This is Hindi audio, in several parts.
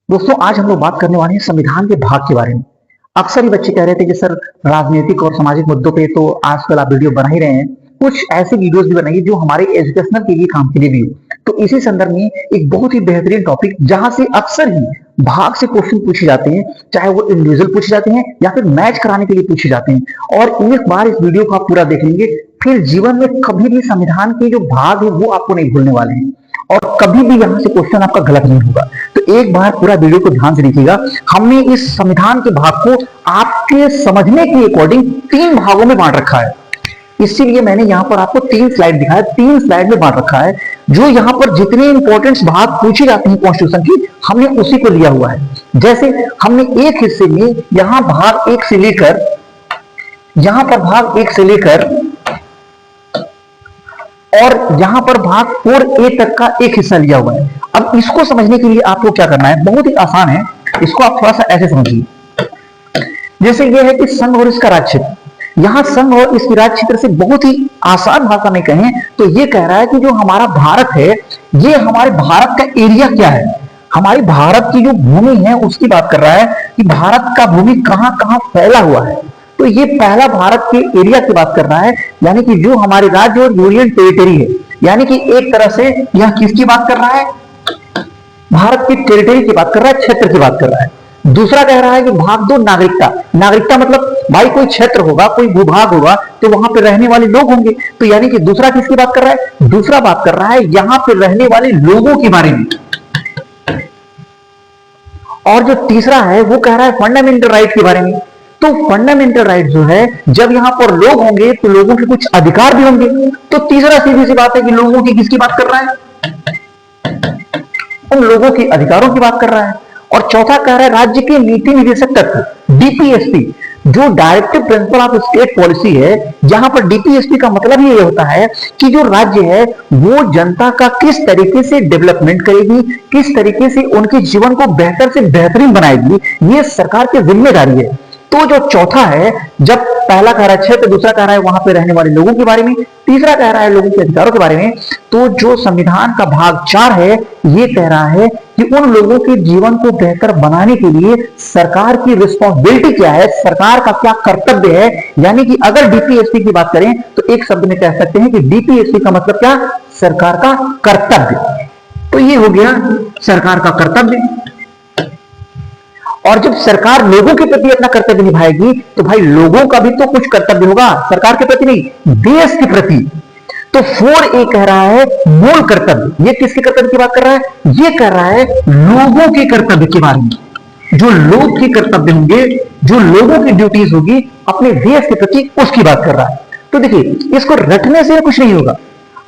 दोस्तों आज हम लोग बात करने वाले हैं संविधान के भाग के बारे में। अक्सर ही बच्चे कह रहे थे कि सर राजनीतिक और सामाजिक मुद्दों पे तो आजकल आप वीडियो बना ही रहे हैं, कुछ ऐसी वीडियोस भी बनाइए जो हमारे एजुकेशनल के लिए काम के लिए भी हो। तो इसी संदर्भ में एक बहुत ही बेहतरीन टॉपिक जहां से अक्सर ही भाग से क्वेश्चन पूछे जाते हैं, चाहे वो इंडिविजुअल पूछे जाते हैं या फिर मैच कराने के लिए पूछे जाते हैं। और एक बार इस वीडियो को आप पूरा देख लेंगे, फिर जीवन में कभी भी संविधान के जो भाग है वो आपको नहीं भूलने वाले हैं और कभी भी यहां से क्वेश्चन आपका गलत नहीं होगा। तो एक बार पूरा वीडियो को ध्यान से देखिएगा। हमने इस संविधान के भाग को आपके समझने के अकॉर्डिंग 3 भागों में बांट रखा है, इसीलिए मैंने यहां पर आपको 3 स्लाइड दिखाया, 3 स्लाइड में बांट रखा है। जो यहां पर जितने इंपॉर्टेंट भाग पूछे जाते हैं कॉन्स्टिट्यूशन की, हमने उसी को लिया हुआ है। जैसे हमने एक हिस्से में यहां भाग 1 से लेकर, यहां पर भाग 1 से लेकर और यहां पर भाग 4A तक का एक हिस्सा लिया हुआ है। अब इसको समझने के लिए आपको क्या करना है, बहुत ही आसान है। इसको आप थोड़ा सा ऐसे समझिए, जैसे ये है कि संघ और इसका राज्य क्षेत्र। यहां संघ और इसकी राज्य क्षेत्र से बहुत ही आसान भाषा में कहें तो ये कह रहा है कि जो हमारा भारत है, ये हमारे भारत का एरिया क्या है, हमारी भारत की जो भूमि है उसकी बात कर रहा है कि भारत का भूमि कहां कहां फैला हुआ है। तो ये पहला भारत के एरिया की बात कर रहा है, यानी कि जो हमारे राज्य और यूनियन टेरिटरी है, यानी कि एक तरह से यह किसकी बात कर रहा है, भारत की टेरिटरी की बात कर रहा है, क्षेत्र की बात कर रहा है। दूसरा कह रहा है कि भाग 2 नागरिकता। नागरिकता मतलब भाई कोई क्षेत्र होगा, कोई भूभाग होगा तो वहां पे रहने वाले लोग होंगे। तो यानी कि दूसरा किसकी बात कर रहा है, दूसरा बात कर रहा है यहां पे रहने वाले लोगों के बारे में। और जो तीसरा है वो कह रहा है फंडामेंटल राइट के बारे में। तो फंडामेंटल राइट जो है, जब यहां पर लोग होंगे तो लोगों के कुछ अधिकार भी होंगे। तो तीसरा सीधी सी बात है कि लोगों की किसकी बात कर रहा है, उन लोगों के अधिकारों की बात कर रहा है। और चौथा कह रहा है राज्य के नीति निदेशक तत्व, डीपीएसपी, जो directive principle of state policy है। यहां पर डीपीएसपी का मतलब ये होता है कि जो राज्य है वो जनता का किस तरीके से डेवलपमेंट करेगी, किस तरीके से उनके जीवन को बेहतर से बेहतरीन बनाएगी, ये सरकार की जिम्मेदारी है। तो जो चौथा है, जब पहला कह रहा है क्षेत्र, दूसरा कह रहा है वहां पे रहने वाले लोगों के बारे में, तीसरा कह रहा है लोगों के अधिकारों के बारे में, तो जो संविधान का भाग 4 है ये कह रहा है कि उन लोगों के जीवन को बेहतर बनाने के लिए सरकार की रिस्पॉन्सिबिलिटी क्या है, सरकार का क्या कर्तव्य है। यानी कि अगर डीपीएसपी की बात करें तो एक शब्द में कह सकते हैं कि डीपीएसपी का मतलब क्या, सरकार का कर्तव्य। तो ये हो गया सरकार का कर्तव्य। और जब सरकार लोगों के प्रति अपना कर्तव्य निभाएगी तो भाई लोगों का भी तो कुछ कर्तव्य होगा, सरकार के प्रति नहीं, देश के प्रति। तो 4A कह रहा है मूल कर्तव्य। ये किसके कर्तव्य की बात कर रहा है, ये कह रहा है लोगों के कर्तव्य के बारे में। जो लोग के कर्तव्य होंगे, जो लोगों की ड्यूटीज होगी अपने देश के प्रति, उसकी बात कर रहा है। तो देखिए इसको रटने से कुछ नहीं होगा,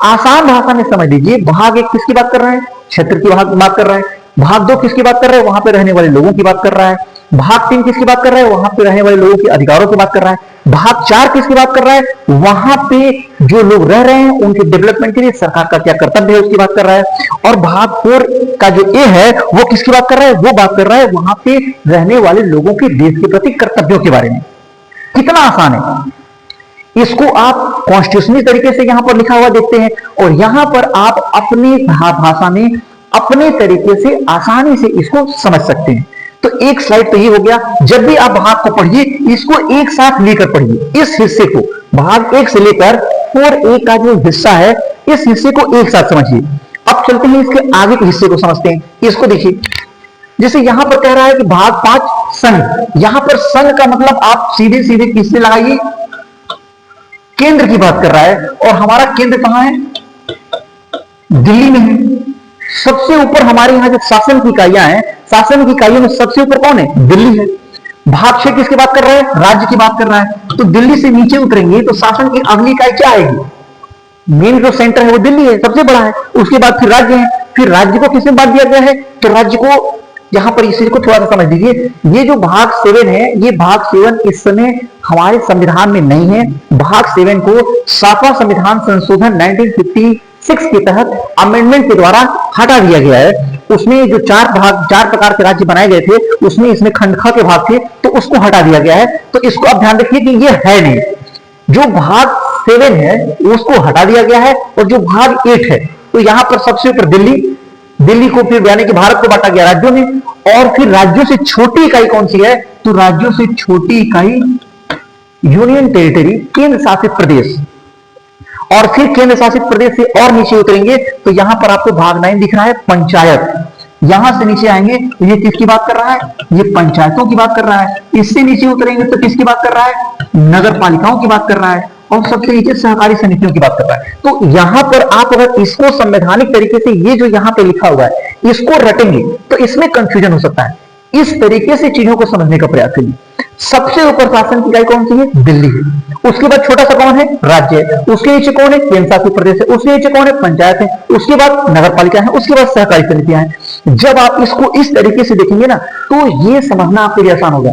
आसान भाषा में समझ लीजिए। भाग 1 किसकी बात कर रहा है, क्षेत्र की बात कर रहा है। भाग 2 किसकी बात कर रहा है, वहां पे रहने वाले लोगों की बात कर रहा है। भाग 3 किसकी बात कर रहा है, वहां पे रहने वाले लोगों के अधिकारों की बात कर रहा है। भाग 4 किसकी बात कर रहा है, वहां पे जो लोग रह रहे हैं उनके डेवलपमेंट के लिए सरकार का क्या कर्तव्य है उसकी बात कर रहा है। और भाग 4 का जो ए है वो किसकी बात कर रहा है, वो बात कर रहा है वहां पे रहने वाले लोगों के देश के प्रति कर्तव्यों के बारे में। कितना आसान है। इसको आप कॉन्स्टिट्यूशनल तरीके से यहां पर लिखा हुआ देखते हैं और यहां पर आप अपनी भाषा में अपने तरीके से आसानी से इसको समझ सकते हैं। तो एक स्लाइड तो ये हो गया। जब भी आप भाग को पढ़िए इसको एक साथ लेकर पढ़िए, इस हिस्से को भाग 1 से लेकर 4A का जो हिस्सा है इस हिस्से को एक साथ समझिए। अब चलते हैं इसके आगे के हिस्से को समझते हैं। इसको देखिए, जैसे यहां पर कह रहा है कि भाग 5 संघ। यहां पर संघ का मतलब आप सीधे सीधे किससे लगाइए, केंद्र की बात कर रहा है। और हमारा केंद्र कहां है, दिल्ली में है। सबसे ऊपर हमारे यहां जो शासन की इकाइयां हैं, शासन की इकाइयों में सबसे ऊपर कौन है, दिल्ली है। भाग 6 किसकी बात कर रहा है, राज्य की बात कर रहा है। तो दिल्ली से नीचे उतरेंगे तो शासन की अगली इकाई क्या आएगी, मेन जो सेंटर है वो दिल्ली है, सबसे बड़ा है। उसके बाद फिर राज्य है। फिर राज्य को किसमें बांट दिया गया है, तो राज्य को यहां पर इस चीज को थोड़ा सा समझ लीजिए। ये जो भाग 7 है, ये भाग 7 इस समय हमारे संविधान में नहीं है। भाग 7 को 7वां संविधान संशोधन 1956 के तहत अमेंडमेंट के द्वारा हटा दिया गया है। उसमें जो 4 प्रकार के राज्य बनाए गए थे, उसमें इसमें खंड ख के भाग थे तो उसको हटा दिया गया है। तो इसको आप ध्यान रखिए कि ये है नहीं, जो भाग 7 है उसको हटा दिया गया है। और जो भाग 8 है तो यहां पर सबसे ऊपर दिल्ली, दिल्ली को फिर यानी कि भारत को बांटा गया राज्यों में। और फिर राज्यों से छोटी इकाई कौन सी है? तो राज्यों से छोटी इकाई यूनियन टेरिटरी, केंद्र शासित प्रदेश। और फिर केंद्र शासित प्रदेश से और नीचे उतरेंगे तो यहां पर आपको भाग 9 दिख रहा है, पंचायत। यहां से नीचे आएंगे तो ये किसकी बात कर रहा है? ये पंचायतों की बात कर रहा है। इससे नीचे उतरेंगे तो किसकी बात कर रहा है? नगर पालिकाओं की बात कर रहा है। और सबसे नीचे सहकारी समितियों की बात कर रहा है। तो यहां पर आप अगर इसको संवैधानिक तरीके से ये जो यहां पे लिखा हुआ है इसको रटेंगे तो इसमें कंफ्यूजन हो सकता है। इस तरीके से चीजों को समझने का प्रयास करिए। सबसे ऊपर शासन की इकाई कौन सी है? दिल्ली है। उसके बाद छोटा सा कौन है? राज्य है। उसके नीचे कौन है? केंद्र शासित प्रदेश है। उसके नीचे कौन है? पंचायत है। उसके बाद नगर पालिका है। उसके बाद सहकारी समितियां हैं। जब आप इसको इस तरीके से देखेंगे ना तो ये समझना आपके लिए आसान होगा।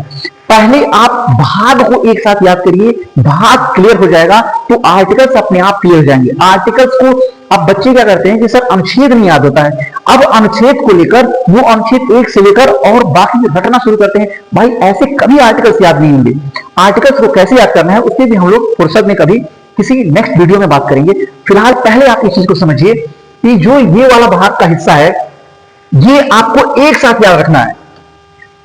पहले आप भाग को एक साथ याद करिए, भाग क्लियर हो जाएगा तो आर्टिकल्स अपने आप क्लियर हो जाएंगे। आर्टिकल्स को अब बच्चे क्या करते हैं कि सर अनुच्छेद नहीं याद होता है, अब अनुच्छेद को लेकर वो अनुच्छेद 1 से लेकर और बाकी घटना शुरू करते हैं। भाई ऐसे कभी आर्टिकल्स याद नहीं होंगे। आर्टिकल्स को कैसे याद करना है उससे भी हम लोग फुर्सत में कभी किसी नेक्स्ट वीडियो में बात करेंगे। फिलहाल पहले आप इस चीज को समझिए कि जो ये वाला भाग का हिस्सा है ये आपको एक साथ याद रखना है।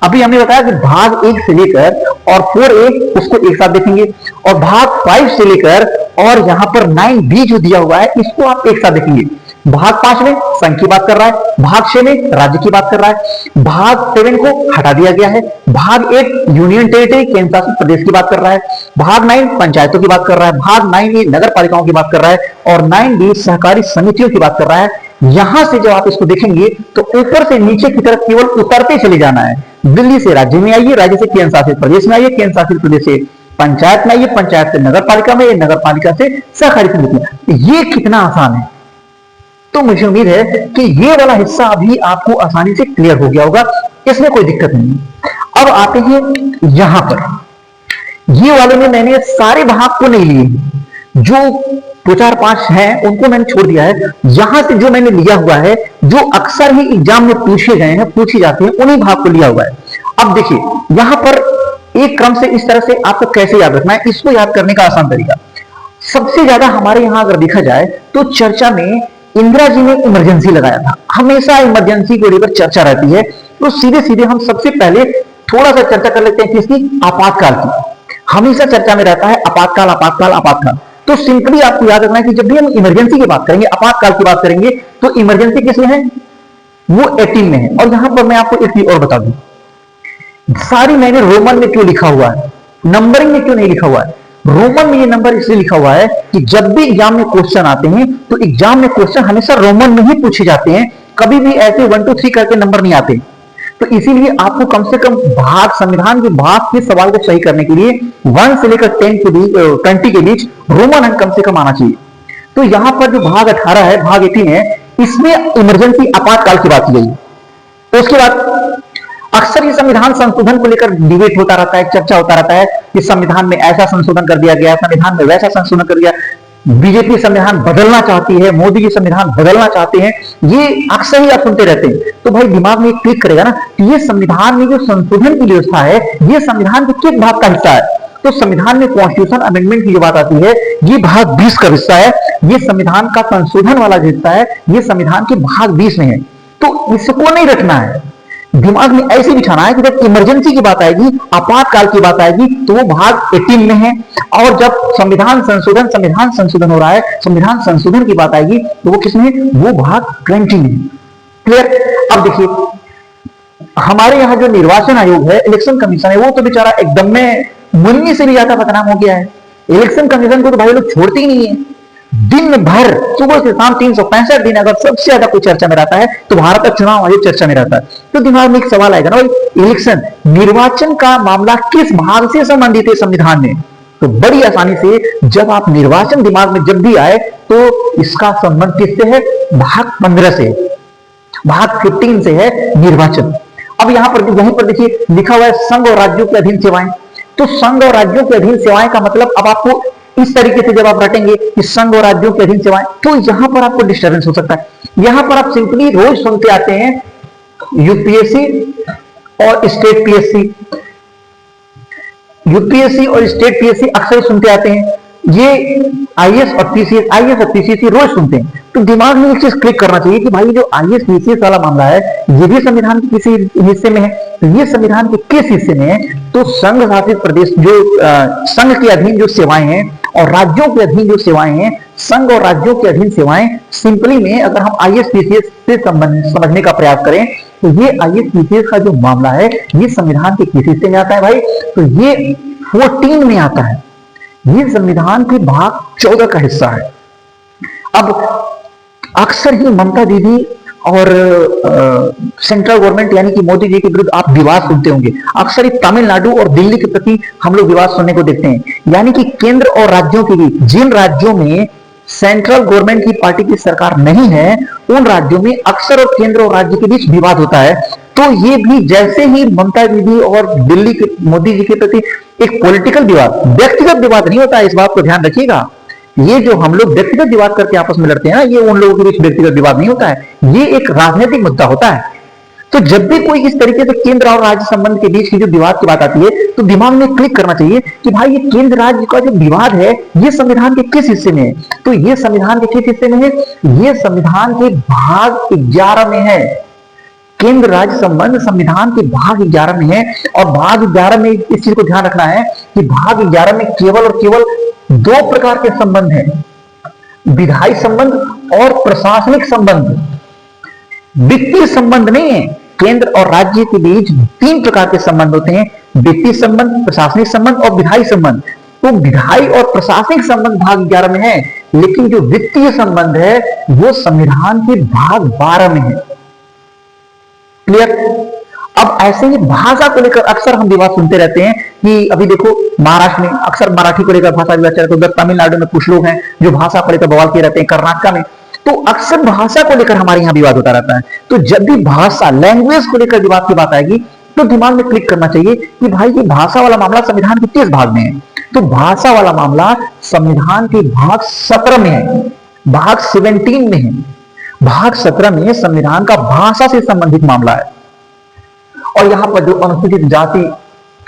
अभी हमने बताया कि भाग 1 से लेकर और 4A उसको एक साथ देखेंगे और भाग 5 से लेकर और यहां पर 9B जो दिया हुआ है इसको आप एक साथ देखेंगे। भाग 5 में संघ की बात कर रहा है, भाग 6 में राज्य की बात कर रहा है, भाग 7 को हटा दिया गया है, भाग 8 यूनियन टेरिटरी केंद्र शासित प्रदेश की बात कर रहा है, भाग 9 पंचायतों की बात कर रहा है, भाग 9A नगर पालिकाओं की बात कर रहा है और 9B सहकारी समितियों की बात कर रहा है। यहां से जब आप इसको देखेंगे तो ऊपर से नीचे की तरफ केवल उतरते चले जाना है। दिल्ली से राज्य में आइए, राज्य से केंद्र शासित प्रदेश में आइए, केंद्र शासित प्रदेश से पंचायत में आइए, पंचायत से नगर पालिका में, नगर पालिका से सहकारी समिति में। ये कितना आसान है। तो मुझे उम्मीद है कि ये वाला हिस्सा अभी आपको आसानी से क्लियर हो गया होगा, इसमें कोई दिक्कत नहीं। अब आते हैं यहां पर, ये वाले में मैंने सारे भाग को नहीं लिए, जो 2-4-5 हैं उनको मैंने छोड़ दिया है। यहां से जो मैंने लिया हुआ है जो अक्सर ही एग्जाम में पूछे गए हैं, पूछी जाती है, उन्हीं भाग को लिया हुआ है। अब देखिए यहां पर एक क्रम से इस तरह से आपको कैसे याद रखना है, इसको याद करने का आसान तरीका। सबसे ज्यादा हमारे यहां अगर देखा जाए तो चर्चा में इंदिरा जी ने इमरजेंसी लगाया था। हमेशा इमरजेंसी को लेकर चर्चा रहती है, तो सीधे सीधे हम सबसे पहले थोड़ा सा चर्चा कर लेते हैं किसकी? आपातकाल की। हमेशा चर्चा में रहता है आपातकाल आपातकाल आपातकाल। तो सिंपली आपको याद रखना है कि जब भी हम इमरजेंसी की बात करेंगे, आपातकाल की बात करेंगे, तो इमरजेंसी किसमें है? वो 18 में है। और यहां पर मैं आपको एक चीज और बता दूं, सारी मैंने रोमन में क्यों लिखा हुआ है, नंबरिंग में क्यों नहीं लिखा हुआ है? रोमन में ये नंबर इसलिए लिखा हुआ है कि जब भी एग्जाम में क्वेश्चन आते हैं तो एग्जाम में क्वेश्चन हमेशा रोमन में ही पूछे जाते हैं, कभी भी ऐसे 1 2 3 करके नंबर नहीं आते। तो इसीलिए आपको कम से कम भाग, संविधान के भाग के सवाल को सही करने के लिए 1 से लेकर 10 के बीच 20 के बीच रोमन अंक कम से कम आना चाहिए। तो यहां पर जो भाग 18 है, भाग 18 है, इसमें इमरजेंसी आपातकाल की बात की गई। उसके बाद अक्सर ये संविधान संशोधन को लेकर डिबेट होता रहता है, चर्चा होता रहता है कि संविधान में ऐसा संशोधन कर दिया गया, संविधान में वैसा संशोधन कर दिया, बीजेपी संविधान बदलना चाहती है, मोदी जी संविधान बदलना चाहते हैं, ये अक्सर ही आप सुनते रहते हैं। तो भाई दिमाग में क्लिक करेगा ना कि ये संविधान में जो संशोधन की व्यवस्था है ये संविधान के किस भाग का हिस्सा है? तो संविधान में कॉन्स्टिट्यूशन अमेंडमेंट की जो बात आती है ये भाग 20 का हिस्सा है। ये संविधान का संशोधन वाला जो हिस्सा है ये संविधान के भाग 20 में है। तो इसको नहीं रखना है, दिमाग में ऐसे बिठाना है कि जब इमरजेंसी की बात आएगी, आपातकाल की बात आएगी तो वो भाग 18 में है, और जब संविधान संशोधन हो रहा है, संविधान संशोधन की बात आएगी तो वो किसमें? वो भाग 20 में। क्लियर? अब देखिए हमारे यहाँ जो निर्वाचन आयोग है, इलेक्शन कमीशन है, वो तो बेचारा एकदम में मुन्नी से भी ज्यादा बदनाम हो गया है। इलेक्शन कमीशन को तो भाई लोग छोड़ते ही नहीं है। दिन भर सुबह से शाम 365 दिन अगर सबसे ज्यादा कोई चर्चा में रहता है तो भारत का चुनाव आयोग चर्चा में रहता है। तो दिमाग में एक सवाल आएगा ना भाई, इलेक्शन निर्वाचन का मामला किस भाग से संबंधित है संविधान में? तो बड़ी आसानी से जब आप निर्वाचन दिमाग में जब भी आए तो इसका संबंध किससे है? भाग 15 से, भाग 15 से है निर्वाचन। अब यहां पर वहीं पर देखिए लिखा हुआ है संघ और राज्यों के अधीन सेवाएं। तो संघ और राज्यों के अधीन सेवाएं का मतलब अब आपको इस तरीके से जब आप रटेंगे कि संघ और राज्यों के अधीन सेवाएं, तो यहां पर आपको डिस्टर्बेंस हो सकता है। यहां पर आप सिंपली रोज सुनते आते हैं यूपीएससी और स्टेट पीएससी, यूपीएससी और स्टेट पीएससी अक्सर सुनते आते हैं। ये आईएएस और पीसीएस, आईएएस और पीसीएस रोज सुनते हैं, तो दिमाग में एक चीज क्लिक करना चाहिए कि भाई जो आईएएस पीसीएस वाला मामला है ये भी संविधान के किसी हिस्से में है, तो ये संविधान के किस हिस्से में है? तो संघ शासित प्रदेश जो संघ के अधीन जो सेवाएं हैं और राज्यों के अधीन जो सेवाएं हैं, संघ और राज्यों के अधीन सेवाएं, सिंपली में अगर हम आईएएस पीसीएस से समझने का प्रयास करें तो ये आईएएस पीसीएस का जो मामला है ये संविधान के किस हिस्से में आता है भाई? तो ये 14 में आता है, ये संविधान के भाग 14 का हिस्सा है। अब अक्सर ही ममता दीदी और सेंट्रल गवर्नमेंट यानी कि मोदी जी के विरुद्ध आप विवाद सुनते होंगे। अक्सर ही तमिलनाडु और दिल्ली के प्रति हम लोग विवाद सुनने को देखते हैं, यानी कि केंद्र और राज्यों के बीच, जिन राज्यों में सेंट्रल गवर्नमेंट की पार्टी की सरकार नहीं है उन राज्यों में अक्सर और केंद्र और राज्य के बीच विवाद होता है। तो ये भी जैसे ही ममता दीदी और दिल्ली के मोदी जी के प्रति एक पॉलिटिकल विवाद, व्यक्तिगत विवाद नहीं होता है, इस बात को ध्यान रखिएगा। ये जो हम लोग व्यक्तिगत विवाद करके आपस में लड़ते हैं ना, ये उन लोगों के बीच व्यक्तिगत विवाद नहीं होता है, ये एक राजनीतिक मुद्दा होता है। तो जब भी कोई इस तरीके से केंद्र और राज्य संबंध के बीच की जो विवाद की बात आती है तो दिमाग में क्लिक करना चाहिए कि भाई ये केंद्र राज्य का जो विवाद है ये संविधान के किस हिस्से में है? तो ये संविधान के किस हिस्से में है? ये संविधान के भाग 11 में है। केंद्र राज्य संबंध संविधान के भाग 11 में है, और भाग 11 में इस चीज को ध्यान रखना है कि भाग 11 में केवल और केवल 2 प्रकार के संबंध हैं, विधायी संबंध और प्रशासनिक संबंध, वित्तीय संबंध नहीं है। केंद्र और राज्य के बीच 3 प्रकार के संबंध होते हैं, वित्तीय संबंध, प्रशासनिक संबंध और विधायी संबंध। तो विधायी और प्रशासनिक संबंध भाग 11 में है, लेकिन जो वित्तीय संबंध है वो संविधान के भाग 12 में है। क्लियर? अब ऐसे ही भाषा को लेकर अक्सर हम विवाद सुनते रहते हैं कि अभी देखो महाराष्ट्र में अक्सर मराठी को लेकर भाषा विवाद चल रहा है, उधर तमिलनाडु में कुछ लोग हैं जो भाषा को लेकर बवाल किए रहते हैं, कर्नाटक में तो अक्सर भाषा को लेकर हमारे यहाँ विवाद होता रहता है। तो जब भी भाषा, लैंग्वेज को लेकर विवाद की बात आएगी तो दिमाग में क्लिक करना चाहिए कि भाई ये भाषा वाला मामला संविधान के किस भाग में है? तो भाषा वाला मामला संविधान के भाग 17 में है, भाग 17 में है। भाग 17 में संविधान का भाषा से संबंधित मामला है। और यहां पर जो अनुसूचित जाति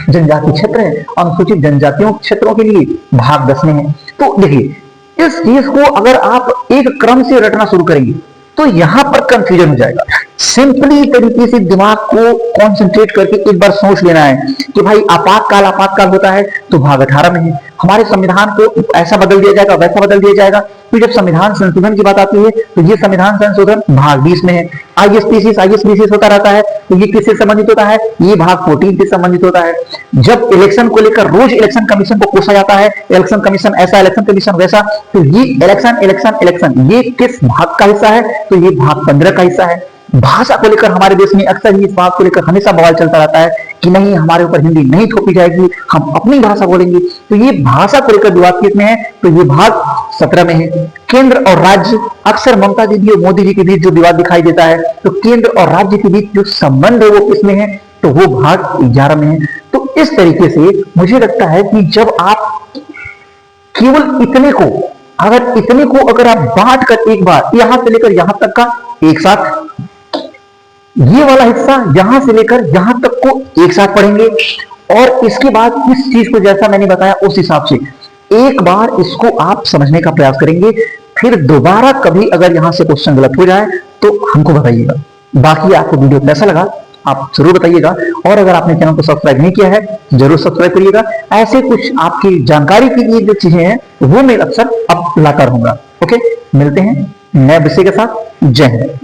जनजाति क्षेत्र है, अनुसूचित जनजातियों क्षेत्रों के लिए भाग 10 में है। तो देखिए इस चीज को अगर आप एक क्रम से रटना शुरू करेंगे तो यहां पर कंफ्यूजन हो जाएगा। सिंपली तरीके से दिमाग को कंसंट्रेट करके एक बार सोच लेना है कि भाई आपातकाल होता है तो भाग 18 में है। हमारे संविधान को ऐसा बदल दिया जाएगा, वैसा बदल दिया जाएगा। तो जब संविधान संशोधन की बात आती है तो ये संविधान संशोधन भाग 20 में है। आईएएस पीसीएस होता रहता है तो ये किससे संबंधित होता है? ये भाग 14 से संबंधित होता है। जब इलेक्शन को लेकर रोज इलेक्शन कमीशन को पूछा जाता है, इलेक्शन कमीशन ऐसा, इलेक्शन कमीशन वैसा, तो ये इलेक्शन ये किस भाग का हिस्सा है? तो ये भाग 15 का हिस्सा है। भाषा को लेकर हमारे देश में अक्सर ही इस बात को लेकर हमेशा बवाल चलता रहता है कि नहीं हमारे ऊपर हिंदी नहीं थोपी जाएगी, हम अपनी भाषा बोलेंगे। तो ये भाषा को लेकर विवाद किसमें है? तो ये भाग 17 में है। केंद्र और राज्य, अक्सर ममता दीदी और मोदी जी के बीच जो विवाद दिखाई देता है तो केंद्र और राज्य के बीच जो संबंध है वो किसमें है? तो वो भाग 11 में है। तो इस तरीके से मुझे लगता है कि जब आप केवल इतने को अगर आप बांट कर एक बार यहां से लेकर यहां तक का एक साथ, ये वाला हिस्सा यहां से लेकर यहां तक को एक साथ पढ़ेंगे और इसके बाद इस चीज को जैसा मैंने बताया उस हिसाब से एक बार इसको आप समझने का प्रयास करेंगे, फिर दोबारा कभी अगर यहां से क्वेश्चन गलत हो जाए तो हमको बताइएगा। बाकी आपको वीडियो कैसा लगा आप जरूर बताइएगा, और अगर आपने चैनल को सब्सक्राइब नहीं किया है जरूर सब्सक्राइब करिएगा। ऐसे कुछ आपकी जानकारी के लिए जो चीजें हैं वो मैं अक्सर अब लाता रहूंगा। ओके, मिलते हैं नए विषय के साथ। जय हिंद।